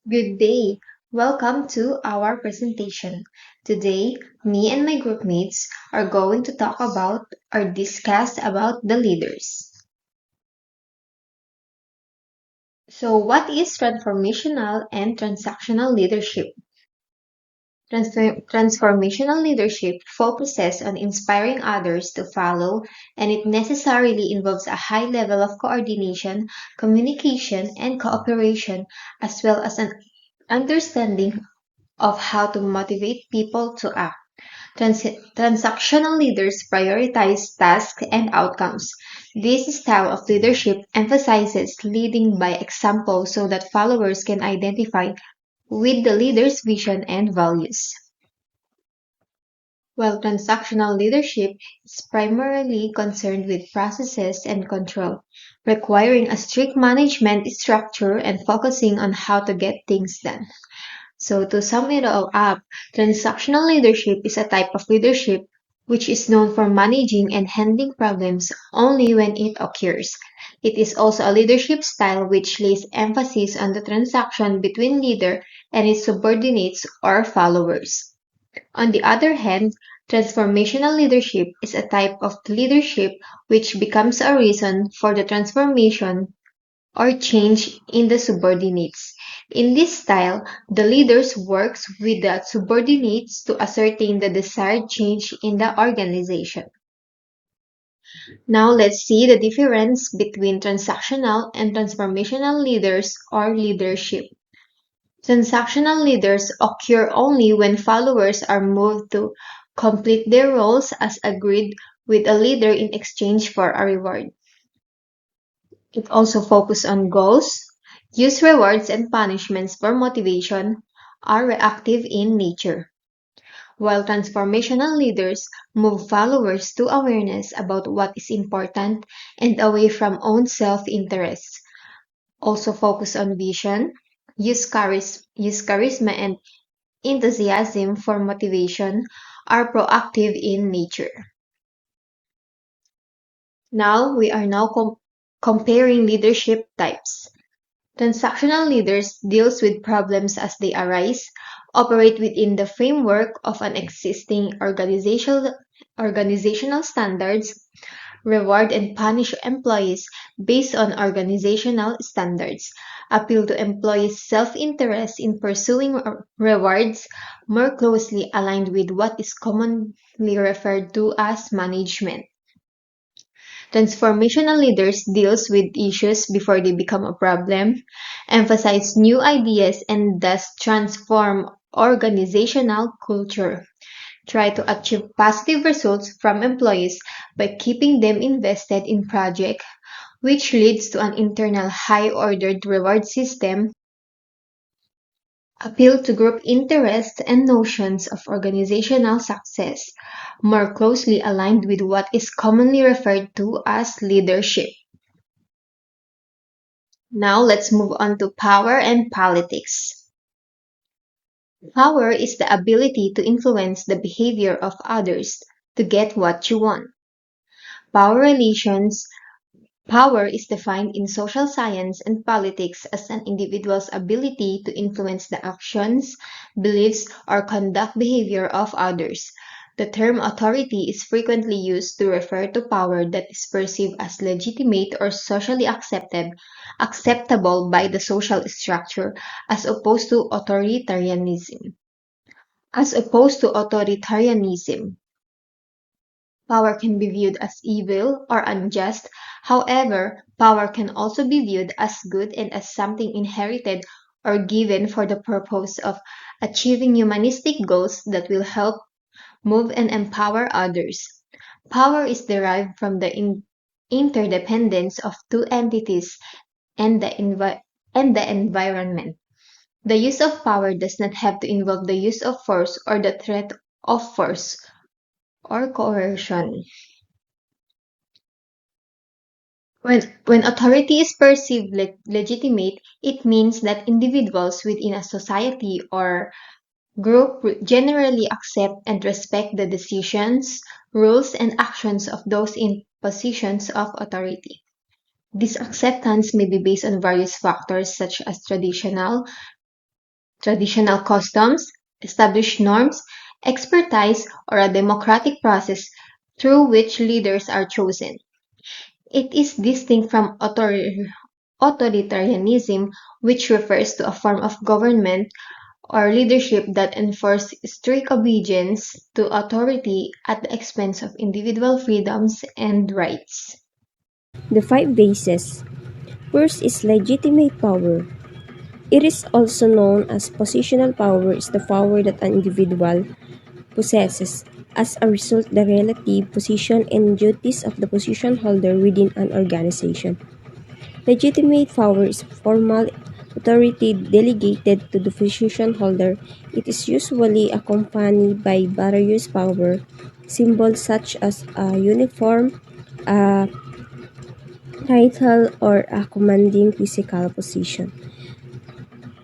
Good day. Welcome to our presentation. Today, me and my groupmates are going to talk about or discuss about the leaders. So, what is transformational and transactional leadership? Transformational leadership focuses on inspiring others to follow, and it necessarily involves a high level of coordination, communication, and cooperation, as well as an understanding of how to motivate people to act. Transactional leaders prioritize tasks and outcomes. This style of leadership emphasizes leading by example so that followers can identify with the leader's vision and values. While transactional leadership is primarily concerned with processes and control, requiring a strict management structure and focusing on how to get things done. So, to sum it all up, transactional leadership is a type of leadership which is known for managing and handling problems only when it occurs. It is also a leadership style which lays emphasis on the transaction between leader and his subordinates or followers. On the other hand, transformational leadership is a type of leadership which becomes a reason for the transformation or change in the subordinates. In this style, the leaders works with the subordinates to ascertain the desired change in the organization. Now let's see the difference between transactional and transformational leaders or leadership. Transactional leaders occur only when followers are moved to complete their roles as agreed with a leader in exchange for a reward. It also focuses on goals, use rewards and punishments for motivation, are reactive in nature, while transformational leaders move followers to awareness about what is important and away from own self-interest. Also focus on vision, use charisma and enthusiasm for motivation, are proactive in nature. Now we are now comparing leadership types. Transactional leaders deals with problems as they arise, operate within the framework of an existing organizational standards, reward and punish employees based on organizational standards, appeal to employees' self-interest in pursuing rewards more closely aligned with what is commonly referred to as management. Transformational leaders deals with issues before they become a problem, emphasize new ideas and thus transform organizational culture. Try to achieve positive results from employees by keeping them invested in project, which leads to an internal high-ordered reward system. Appeal to group interests and notions of organizational success, more closely aligned with what is commonly referred to as leadership. Now let's move on to power and politics. Power is the ability to influence the behavior of others to get what you want. Power relations. Power is defined in social science and politics as an individual's ability to influence the actions, beliefs, or conduct behavior of others. The term authority is frequently used to refer to power that is perceived as legitimate or socially acceptable by the social structure, as opposed to authoritarianism. Power can be viewed as evil or unjust. However, power can also be viewed as good and as something inherited or given for the purpose of achieving humanistic goals that will help move and empower others. Power is derived from the interdependence of two entities and the environment. The use of power does not have to involve the use of force or the threat of force or coercion. When authority is perceived legitimate, it means that individuals within a society or group generally accept and respect the decisions, rules, and actions of those in positions of authority. This acceptance may be based on various factors such as traditional, traditional customs, established norms, expertise, or a democratic process through which leaders are chosen. It is distinct from authoritarianism, which refers to a form of government or leadership that enforces strict obedience to authority at the expense of individual freedoms and rights. The five bases. First is legitimate power. It is also known as positional power is the power that an individual possesses as a result the relative position and duties of the position holder within an organization. Legitimate power is formal authority delegated to the position holder. It is usually accompanied by various power symbols such as a uniform, a title, or a commanding physical position.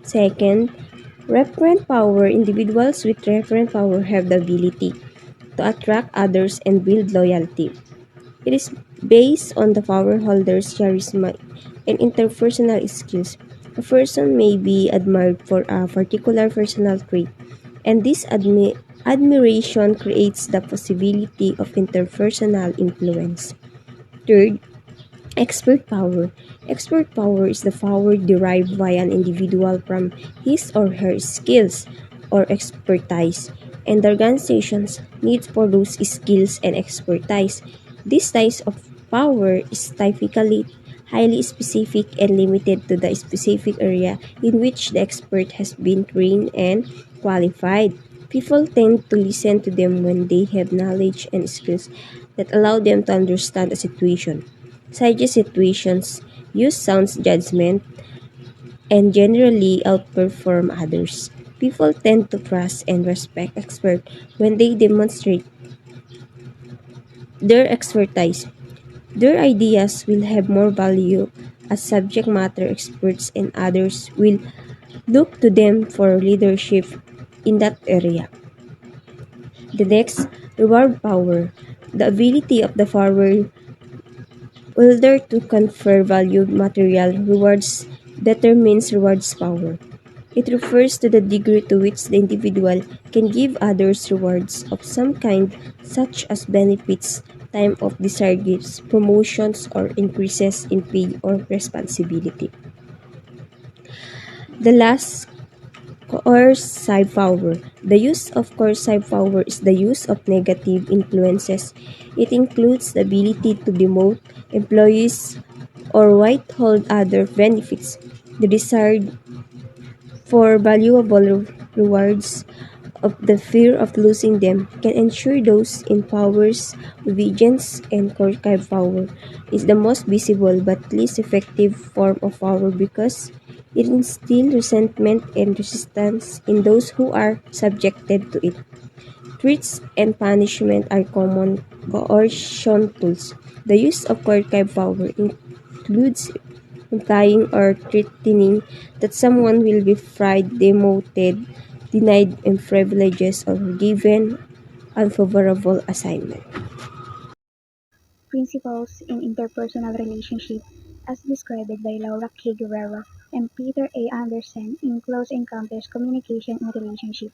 Second, referent power. Individuals with referent power have the ability to attract others and build loyalty. It is based on the power holder's charisma and interpersonal skills. A person may be admired for a particular personal trait, and this admiration creates the possibility of interpersonal influence. Third, expert power. Expert power is the power derived by an individual from his or her skills or expertise, and the organization's needs for those skills and expertise. This type of power is typically highly specific and limited to the specific area in which the expert has been trained and qualified. People tend to listen to them when they have knowledge and skills that allow them to understand a situation. Such situations use sound judgment and generally outperform others. People tend to trust and respect experts when they demonstrate their expertise. Their ideas will have more value as subject matter experts, and others will look to them for leadership in that area. The next, reward power. The ability of the power holder to confer valued material rewards determines rewards power. It refers to the degree to which the individual can give others rewards of some kind, such as benefits, time of desired gifts, promotions, or increases in pay or responsibility. The last, coercive power. The use of coercive power is the use of negative influences. It includes the ability to demote employees or withhold other benefits. The desire for valuable rewards of the fear of losing them can ensure those in power's obedience, and coercive power is the most visible but least effective form of power because it instills resentment and resistance in those who are subjected to it. Threats and punishment are common coercion tools. The use of coercive power includes implying or threatening that someone will be fried, demoted, denied privileges, or given unfavorable assignment. Principles in Interpersonal Relationship, as described by Laura K. Guerrero and Peter A. Anderson in Close Encounters Communication in Relationship,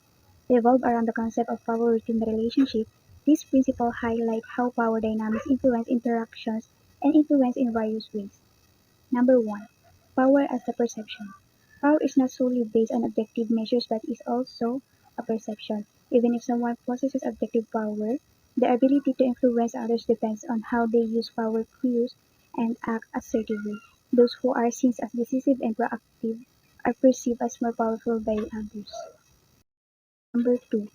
revolve around the concept of power within the relationship. These principles highlight how power dynamics influence interactions and influence in various ways. Number 1. Power as a perception. Power is not solely based on objective measures but is also a perception. Even if someone possesses objective power, their ability to influence others depends on how they use power cues and act assertively. Those who are seen as decisive and proactive are perceived as more powerful by others. Number 2.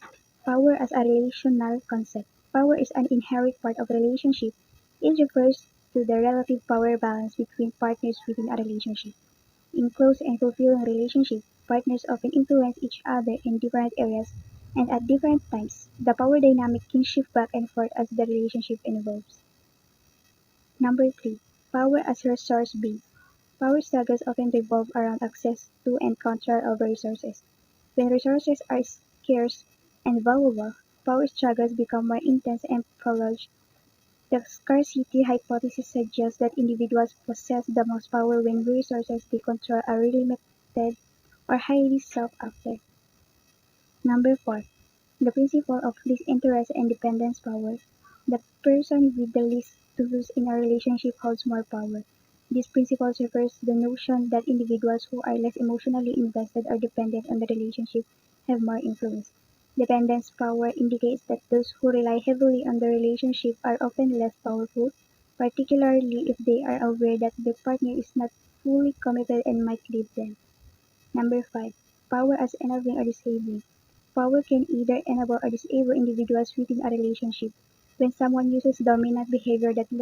Power as a relational concept. Power is an inherent part of a relationship. It refers to the relative power balance between partners within a relationship. In close and fulfilling relationships, partners often influence each other in different areas and at different times. The power dynamic can shift back and forth as the relationship evolves. Number 3. Power as resource base. Power struggles often revolve around access to and control over resources. When resources are scarce and valuable, power struggles become more intense and prolonged. The scarcity hypothesis suggests that individuals possess the most power when resources they control are limited or highly sought after. Number 4. The principle of least interest and dependence power. The person with the least to lose in a relationship holds more power. This principle refers to the notion that individuals who are less emotionally invested or dependent on the relationship have more influence. Dependence power indicates that those who rely heavily on the relationship are often less powerful, particularly if they are aware that their partner is not fully committed and might leave them. Number 5. Power as enabling or disabling. Power can either enable or disable individuals within a relationship. When someone uses dominant behavior that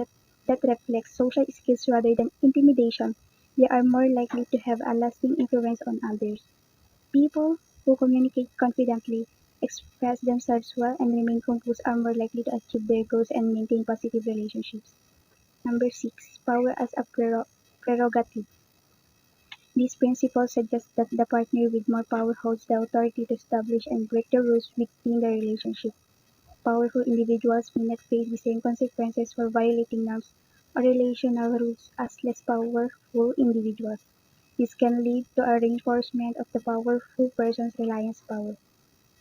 reflects social skills rather than intimidation, they are more likely to have a lasting influence on others. People who communicate confidently, express themselves well, and remain composed are more likely to achieve their goals and maintain positive relationships. Number 6. Power as a prerogative. This principle suggests that the partner with more power holds the authority to establish and break the rules within the relationship. Powerful individuals may not face the same consequences for violating norms or relational rules as less powerful individuals. This can lead to a reinforcement of the powerful person's reliance power.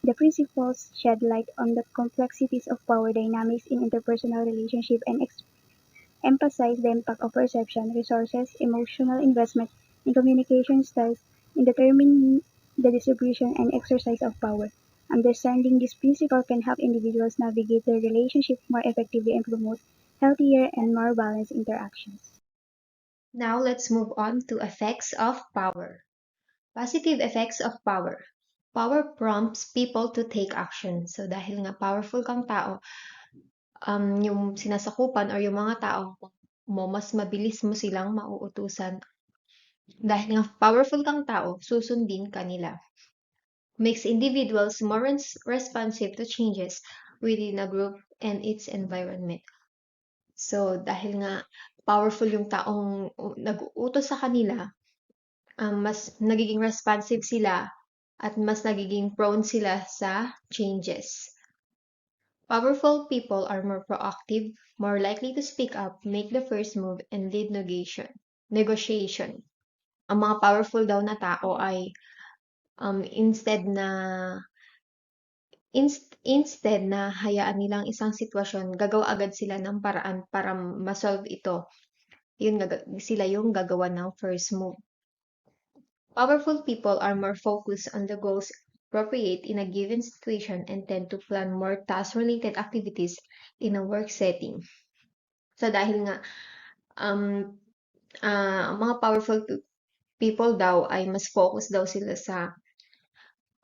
The principles shed light on the complexities of power dynamics in interpersonal relationships and emphasize the impact of perception, resources, emotional investment, and communication styles in determining the distribution and exercise of power. Understanding this principle can help individuals navigate their relationship more effectively and promote healthier and more balanced interactions. Now let's move on to effects of power. Positive effects of power. Power prompts people to take action. So dahil nga powerful kang tao, yung sinasakupan or yung mga tao mo, mas mabilis mo silang mauutusan. Dahil nga powerful kang tao, susundin ka nila. Makes individuals more responsive to changes within a group and its environment. So, dahil nga powerful yung taong nag-uutos sa kanila, mas nagiging responsive sila at mas nagiging prone sila sa changes. Powerful people are more proactive, more likely to speak up, make the first move, and lead negotiation. Ang mga powerful daw na tao ay instead na hayaan nilang isang sitwasyon, gagawa agad sila ng paraan para ma-solve ito. Sila yung gagawa ng first move. Powerful people are more focused on the goals appropriate in a given situation and tend to plan more task-related activities in a work setting. So dahil nga ang mga powerful people daw ay mas focus daw sila sa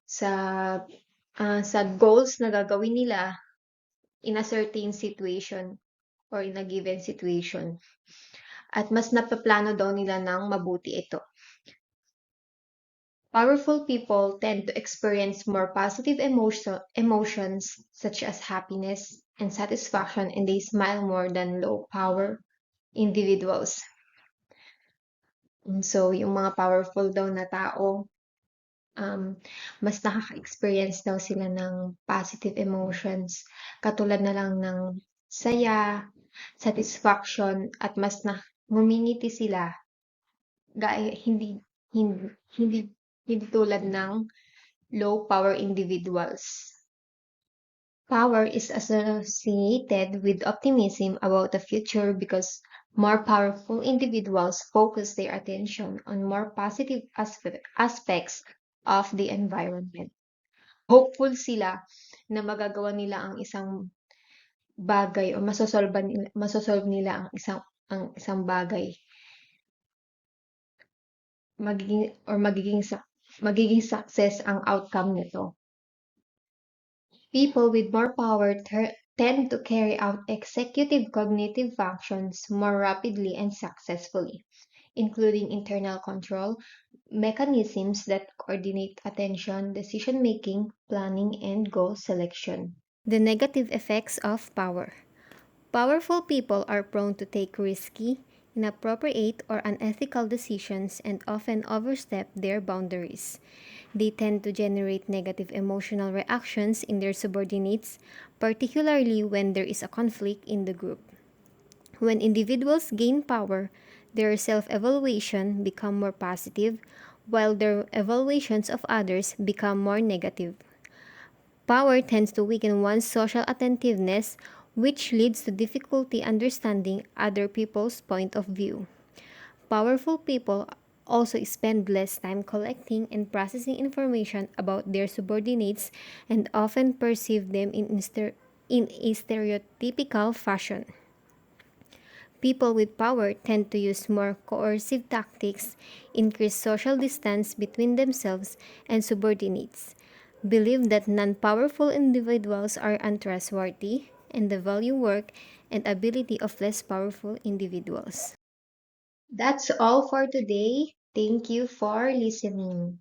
sa goals na gagawin nila in a certain situation or in a given situation. At mas napaplano daw nila ng mabuti ito. Powerful people tend to experience more positive emotions such as happiness and satisfaction, and they smile more than low power individuals. So, yung mga powerful daw na tao, mas nakaka-experience daw sila ng positive emotions. Katulad na lang ng saya, satisfaction, at mas ngumingiti sila. Hindi, hindi, hindi, hindi tulad ng low power individuals. Power is associated with optimism about the future because more powerful individuals focus their attention on more positive aspects of the environment. Hopeful sila na magagawa nila ang isang bagay o masosolve nila ang isang bagay. Magiging success ang outcome nito. People with more power tend to carry out executive cognitive functions more rapidly and successfully, including internal control mechanisms that coordinate attention, decision-making, planning, and goal selection. The negative effects of power. Powerful people are prone to take risky, inappropriate, or unethical decisions and often overstep their boundaries. They tend to generate negative emotional reactions in their subordinates, particularly when there is a conflict in the group. When individuals gain power, their self-evaluation become more positive, while their evaluations of others become more negative. Power tends to weaken one's social attentiveness, which leads to difficulty understanding other people's point of view. Powerful people also spend less time collecting and processing information about their subordinates and often perceive them in a stereotypical fashion. People with power tend to use more coercive tactics, increase social distance between themselves and subordinates, believe that non powerful individuals are untrustworthy, and the value work and ability of less powerful individuals. That's all for today. Thank you for listening.